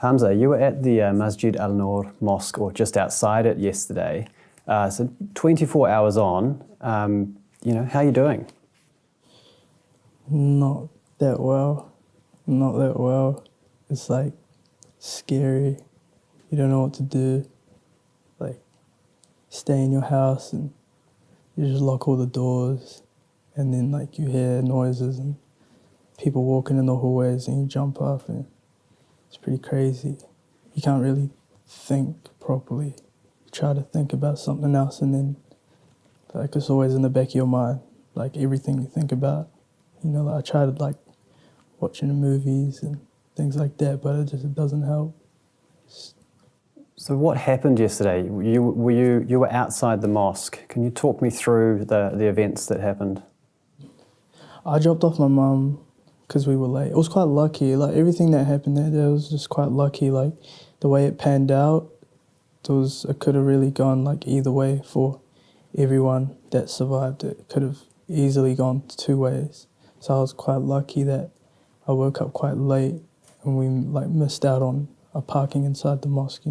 Hamza, you were at the Masjid Al-Noor Mosque, or just outside it yesterday. So 24 hours on, how are you doing? Not that well. Not that well. It's like scary. You don't know what to do. Like, stay in your house and you just lock all the doors, and then like you hear noises and people walking in the hallways and you jump up, and it's pretty crazy. You can't really think properly. You try to think about something else, and then like it's always in the back of your mind, like everything you think about. Like I try to like watching the movies and things like that, but it doesn't help. So what happened yesterday? You were outside the mosque. Can you talk me through the events that happened? I dropped off my mum because we were late. It was quite lucky. Like everything that happened there was just quite lucky. Like the way it panned out, it could have really gone like either way for everyone that survived. It could have easily gone two ways. So I was quite lucky that I woke up quite late and we like missed out on a parking inside the mosque,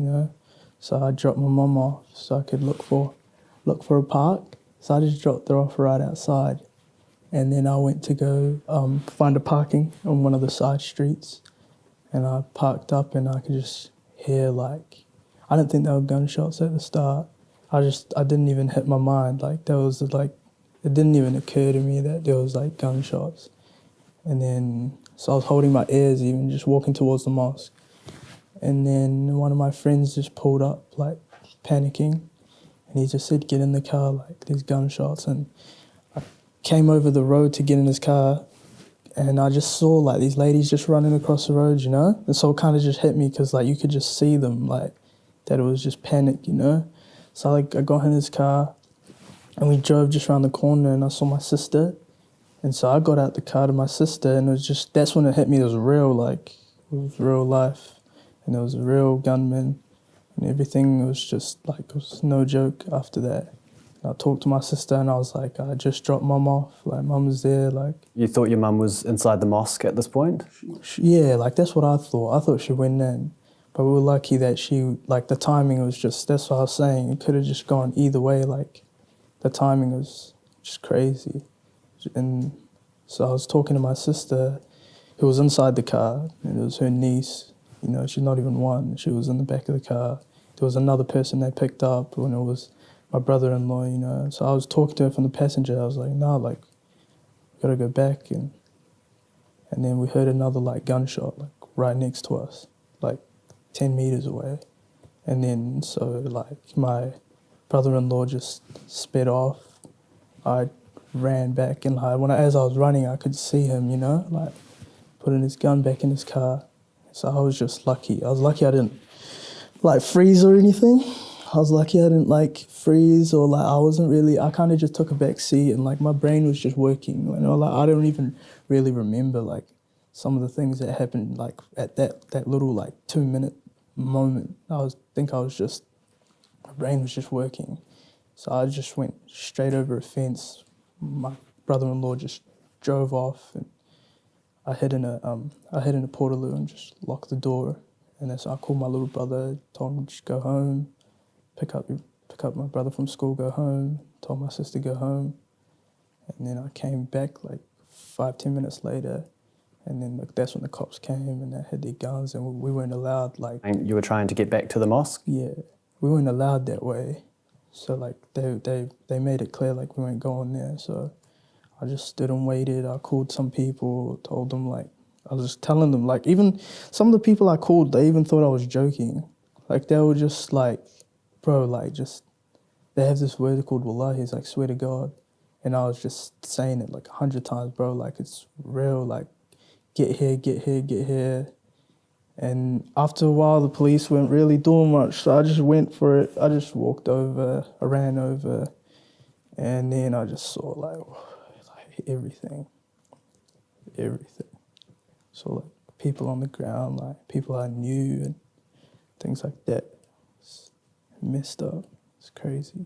So I dropped my mum off so I could look for a park. So I just dropped her off right outside, and then I went to go find a parking on one of the side streets, and I parked up and I could just hear I didn't think there were gunshots at the start. I didn't even hit my mind. It didn't even occur to me that there was gunshots. And then, so I was holding my ears even, just walking towards the mosque. And then one of my friends just pulled up, panicking. And he just said, "Get in the car, there's gunshots." And I came over the road to get in his car, and I just saw, these ladies just running across the road, And so it kind of just hit me because, you could just see them, that it was just panic, So, I got in his car, and we drove just around the corner, and I saw my sister. And so I got out the car to my sister, and it was just, that's when it hit me. It was real, it was real life. And there was a real gunman, and everything was just, it was no joke after that. And I talked to my sister, and I was like, I just dropped mum off. Mum was there, You thought your mum was inside the mosque at this point? Yeah, that's what I thought. I thought she went in. But we were lucky that she, the timing was just, that's what I was saying. It could have just gone either way. The timing was just crazy. And so I was talking to my sister, who was inside the car, and it was her niece. She's not even one. She was in the back of the car. There was another person they picked up, and it was my brother-in-law, So I was talking to her from the passenger. I was like, "No, we gotta go back." And then we heard another, gunshot, right next to us, 10 meters away. And then, so, my brother-in-law just sped off. I ran back, and as I was running, I could see him, putting his gun back in his car. So I was just lucky. I was lucky I didn't freeze or anything. I was lucky I didn't freeze, or I kind of just took a back seat, and my brain was just working. I don't even really remember some of the things that happened at that little 2-minute moment. My brain was just working. So I just went straight over a fence. My brother-in-law just drove off, and I hid in a portaloo and just locked the door. And then so I called my little brother, told him to just go home, pick up my brother from school, go home, told my sister to go home. And then I came back 5-10 minutes later, and then that's when the cops came and they had their guns, and we weren't allowed And you were trying to get back to the mosque? Yeah, we weren't allowed that way. So they made it clear we weren't going there. So I just stood and waited. I called some people, told them I was just telling them even some of the people I called, they even thought I was joking. They were just bro, just, they have this word called wallahi, it's swear to God. And I was just saying it 100 times, bro, it's real, get here, get here, get here. And after a while, the police weren't really doing much, so I just went for it. I just walked over, I ran over, and then I just saw everything. So people on the ground, people I knew, and things like that. It's messed up. It's crazy.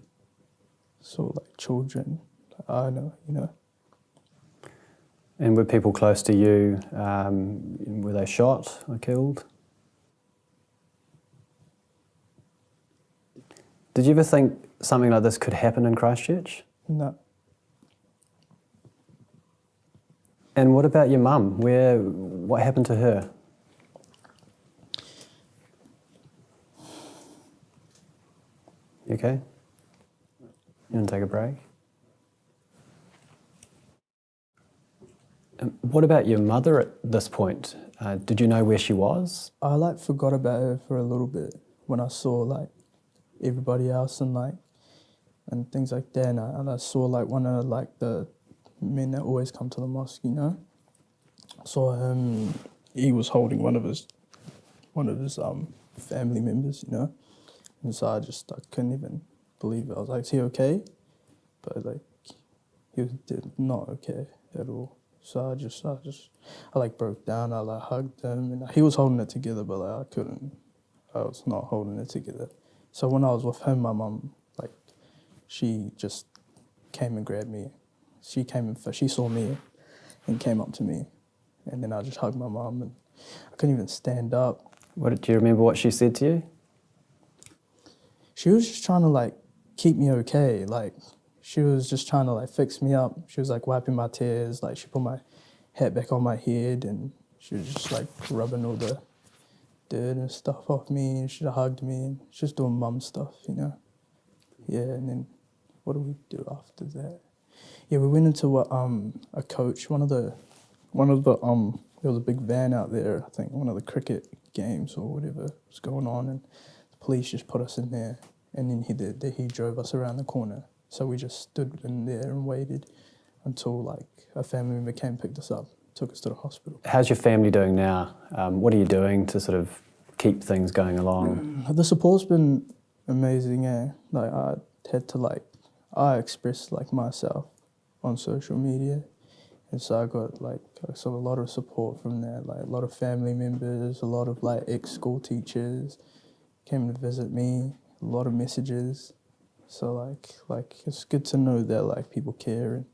So children, I know, And were people close to you, were they shot or killed? Did you ever think something like this could happen in Christchurch? No. And what about your mum? What happened to her? You okay? You want to take a break? What about your mother at this point? Did you know where she was? I like forgot about her for a little bit when I saw like everybody else and things like that, and I saw like one of like the men that always come to the mosque, you know. I saw him. He was holding one of his family members, you know, and so I couldn't even believe it. I was like, "Is he okay?" But like he was not okay at all. So I like broke down. I like hugged him, and he was holding it together, but like I couldn't. I was not holding it together. So when I was with him, my mum, like, she just came and grabbed me. She came and she saw me, and came up to me, and then I just hugged my mum, and I couldn't even stand up. Do you remember what she said to you? She was just trying to like keep me okay. Like she was just trying to like fix me up. She was like wiping my tears. Like she put my hat back on my head, and she was just like rubbing all the dirt and stuff off me, and she hugged me, and she's just doing mum stuff, you know. Yeah, and then what do we do after that? Yeah, we went into a coach. There was a big van out there. I think one of the cricket games or whatever was going on, and the police just put us in there, and then he drove us around the corner. So we just stood in there and waited until like a family member came and picked us up, took us to the hospital. How's your family doing now? What are you doing to sort of keep things going along? The support's been amazing, yeah. Like I expressed like myself on social media, and so I got a lot of support from that. Like a lot of family members, a lot of like ex-school teachers came to visit me. A lot of messages. So like it's good to know that like people care and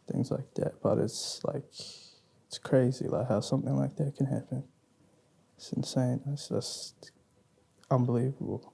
things like that. But it's crazy like how something like that can happen. It's insane. It's just unbelievable.